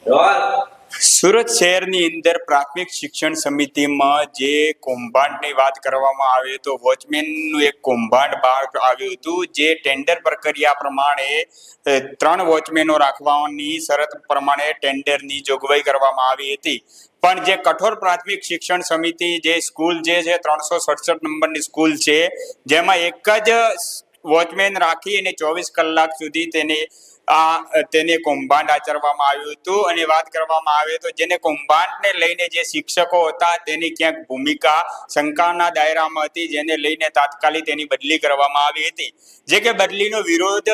સુરત શહેરની અંદર પ્રાથમિક શિક્ષણ સમિતિમાં જે કૌભાંડની વાત કરવામાં આવે તો વોચમેનનું એક કૌભાંડ બહાર આવ્યું હતું, જે ટેન્ડર પ્રક્રિયા પ્રમાણે 3 વોચમેનો રાખવાની શરત પ્રમાણે ટેન્ડરની જોગવાઈ કરવામાં આવી હતી. પણ જે કઠોર પ્રાથમિક શિક્ષણ સમિતિ જે સ્કૂલ જે છે 367 નંબરની સ્કૂલ છે, જેમાં એક જ વોચમેન રાખી અને 24 કલાક સુધી તેને કૌભાંડ આચરવામાં આવ્યું હતું. અને વાત કરવામાં આવે તો જેને કૌભાંડને લઈને જે શિક્ષકો હતા તેની ક્યાંક ભૂમિકા શંકાના દાયરામાં હતી, જેને લઈને તાત્કાલિક તેની બદલી કરવામાં આવી હતી. જે કે બદલીનો વિરોધ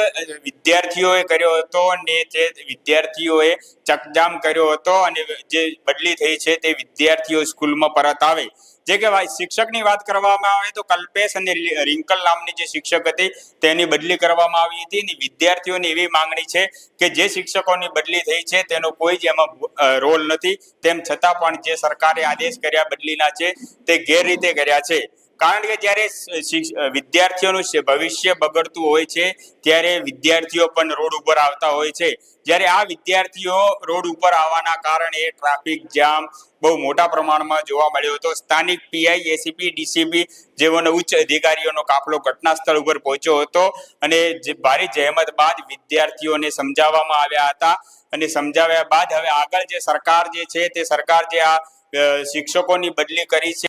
વિદ્યાર્થીઓએ કર્યો હતો અને તે વિદ્યાર્થીઓએ ચકજામ કર્યો હતો અને જે બદલી થઈ છે તે વિદ્યાર્થીઓ સ્કૂલમાં પરત આવે. જે કે શિક્ષકની વાત કરવામાં આવે તો કલ્પેશ અને રિંકલ નામની જે શિક્ષક હતી તેની બદલી કરવામાં આવી હતી. અને વિદ્યાર્થીઓની એવી માંગણી છે કે જે શિક્ષકોની બદલી થઈ છે તેનો કોઈ જ એમાં રોલ નથી, તેમ છતાં પણ જે સરકારે આદેશ કર્યા બદલીના છે તે ગેરરીતે કર્યા છે. કારણ કે જ્યારે વિદ્યાર્થીઓનું ભવિષ્ય બગડતું હોય છે ત્યારે વિદ્યાર્થીઓ પણ રોડ ઉપર આવતા હોય છે. જ્યારે આ વિદ્યાર્થીઓ રોડ ઉપર આવવાના કારણે ટ્રાફિક જામ બહુ મોટા પ્રમાણમાં જોવા મળ્યો હતો. સ્થાનિક પીઆઈ, એસીપી, ડીસીપી જેઓનો ઉચ્ચ અધિકારીઓનો કાફલો ઘટના સ્થળ ઉપર પહોંચ્યો હતો અને ભારે જહેમત બાદ વિદ્યાર્થીઓને સમજાવવામાં આવ્યા હતા. અને સમજાવ્યા બાદ હવે આગળ જે સરકાર જે છે તે સરકાર જે આ શિક્ષકોની બદલી કરી છે